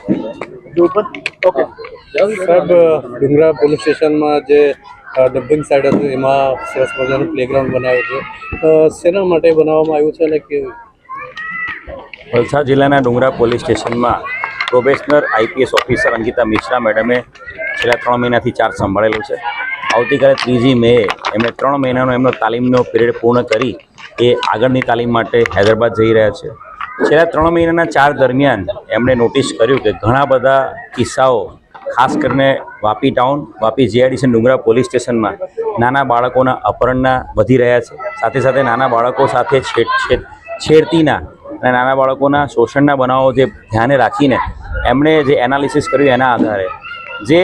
Okay સાહેબ, ડુંગરા police સ્ટેશનમાં જે ડમ્પિંગ સાઇટ હતું એમાં સરસ મજાનું પ્લેગ્રાઉન્ડ બનાવ્યું છે, શેના માટે બનાવવામાં આવ્યું છે અને કેવું? વલસાડ જિલ્લાના ડુંગરા પોલીસ સ્ટેશનમાં probationer IPS officer Ankita Mishra મેડમે છેલ્લા 3 મહિનાથી ચાર્જ સંભાળેલો છે. આવતીકાલે 3જી મે એમણે 3 મહિનાનો એમનો તાલીમનો પિરિયડ પૂર્ણ કરી એ આગળની તાલીમ માટે હૈદરાબાદ જઈ રહ્યા છે. છેલ્લા 3 મહિનાના ચાર્જ દરમિયાન એમણે નોટિસ કર્યું કે ઘણા બધા કિસ્સાઓ ખાસ કરીને વાપી ટાઉન, વાપી જીઆઈડીસી ડુંગરા પોલીસ સ્ટેશનમાં નાના બાળકોના અપહરણના વધી રહ્યા છે. સાથે સાથે નાના બાળકો સાથે છેડતીના અને નાના બાળકોના શોષણના બનાવો જે ધ્યાને રાખીને એમણે જે એનાલિસિસ કર્યું એના આધારે જે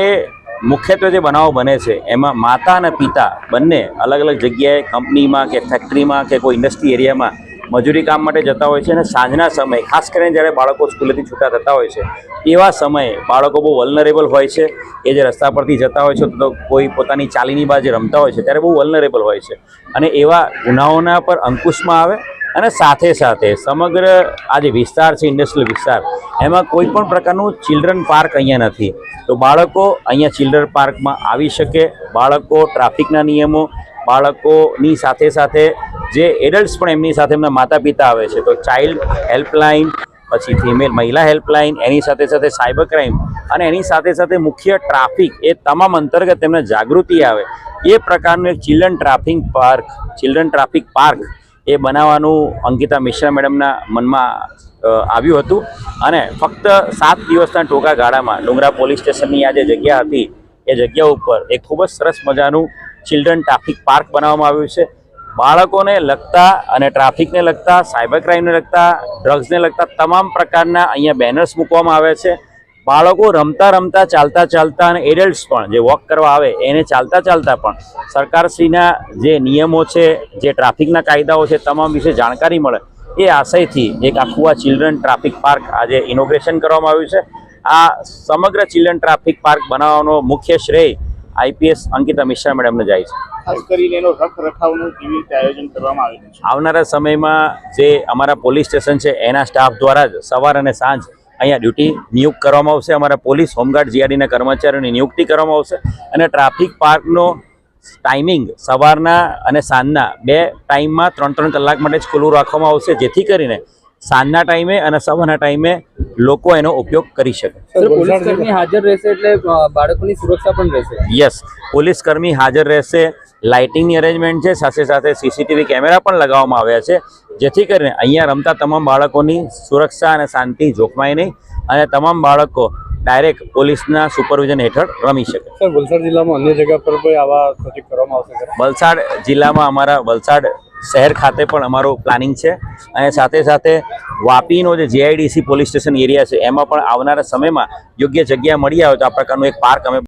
મુખ્યત્વે જે બનાવો બને છે એમાં માતા અને પિતા બંને અલગ અલગ જગ્યાએ કંપનીમાં કે ફેક્ટરીમાં કે કોઈ ઇન્ડસ્ટ્રી એરિયામાં મજૂરી કામ માટે જતા હોય છે અને સાંજના સમયે ખાસ કરીને જ્યારે બાળકો સ્કૂલેથી છૂટા થતા હોય છે એવા સમયે બાળકો બહુ વલ્નરેબલ હોય છે. એ જે રસ્તા પરથી જતા હોય છે તો કોઈ પોતાની ચાલીની બહાર જે રમતા હોય છે ત્યારે બહુ વલ્નરેબલ હોય છે અને એવા ગુનાઓના પર અંકુશમાં આવે અને સાથે સાથે સમગ્ર આ જે વિસ્તાર છે ઇન્ડસ્ટ્રીયલ વિસ્તાર એમાં કોઈ પણ પ્રકારનું ચિલ્ડ્રન પાર્ક અહીંયા નથી. તો બાળકો અહીંયા ચિલ્ડ્રન પાર્કમાં આવી શકે. બાળકો ટ્રાફિકના નિયમો, બાળકોની સાથે સાથે જે એડલ્ટ્સ પણ એમની સાથે એમના માતા પિતા આવે છે તો ચાઇલ્ડ હેલ્પલાઇન, પછી ફિમેલ મહિલા હેલ્પલાઇન, એની સાથે સાથે સાયબર ક્રાઇમ અને એની સાથે સાથે મુખ્ય ટ્રાફિક, એ તમામ અંતર્ગત એમને જાગૃતિ આવે એ પ્રકારનું એક ચિલ્ડ્રન ટ્રાફિક પાર્ક એ બનાવવાનું અંકિતા મિશ્રા મેડમના મનમાં આવ્યું હતું અને ફક્ત 7 દિવસના ટૂંકા ગાળામાં ડુંગરા પોલીસ સ્ટેશનની આ જે જગ્યા હતી એ જગ્યા ઉપર એક ખૂબ જ સરસ મજાનું ચિલ્ડ્રન ટ્રાફિક પાર્ક બનાવવામાં આવ્યું છે. બાળકોને લગતા અને ટ્રાફિકને લગતા, સાયબર ક્રાઇમને લગતા, ડ્રગ્સને લગતા તમામ પ્રકારના અહીંયા બેનર્સ મૂકવામાં આવે છે. બાળકો રમતા રમતા, ચાલતા ચાલતા અને એડલ્ટ્સ પણ જે વોક કરવા આવે એને ચાલતા ચાલતા પણ સરકારશ્રીના જે નિયમો છે, જે ટ્રાફિકના કાયદાઓ છે તમામ વિશે જાણકારી મળે એ આશયથી એક આખું આ ચિલ્ડ્રન ટ્રાફિક પાર્ક આજે ઇનોગ્રેશન કરવામાં આવ્યું છે. આ સમગ્ર ચિલ્ડ્રન ટ્રાફિક પાર્ક બનાવવાનો મુખ્ય શ્રેય આઈપીએસ અંકિતા મિશ્રા મેડમને જાય છે. ખાસ કરીને એનો રખરખાવનું કેવી રીતે આયોજન કરવામાં આવ્યું છે? આવનારા સમયમાં જે અમારા પોલીસ સ્ટેશન છે એના સ્ટાફ દ્વારા જ સવાર અને સાંજ અહીંયા ડ્યુટી નિયુક્ત કરવામાં આવશે. અમારા પોલીસ હોમગાર્ડ જીઆરડીના કર્મચારીઓની નિયુક્તિ કરવામાં આવશે અને ટ્રાફિક પાર્કનો ટાઈમિંગ સવારના અને સાંજના 2 ટાઈમમાં 3-3 કલાક માટે જ ખુલ્લું રાખવામાં આવશે, જેથી કરીને સાંજના ટાઈમે અને સવારના ટાઈમે લોકો એનો ઉપયોગ કરી શકે. પોલીસ કર્મી હાજર રહેશે એટલે બાળકોની સુરક્ષા પણ રહેશે. યસ, પોલીસ કર્મી હાજર રહેશે. લાઇટિંગની અરેન્જમેન્ટ છે, સાથે સાથે સીસીટીવી કેમેરા પણ લગાવવામાં આવ્યા છે, જેથી કરીને અહીંયા રમતા તમામ બાળકોની સુરક્ષા અને શાંતિ જોખમાય નહીં અને તમામ બાળકો ડાયરેક્ટ પોલીસના સુપરવિઝન હેઠળ રમી શકે. સર, વલસાડ જિલ્લામાં અન્ય જગ્યા પર કોઈ આવા પ્રોજેક્ટ કરવામાં આવશે? વલસાડ જિલ્લામાં અમારા વલસાડ શહેર ખાતે પણ અમારું પ્લાનિંગ છે અને સાથે સાથે વાપીનો જે જીઆઈડીસી પોલીસ સ્ટેશન એરિયા છે એમાં પણ આવનારા સમયમાં યોગ્ય જગ્યા મળી આવે તો આ પ્રકારનું એક પાર્ક અમે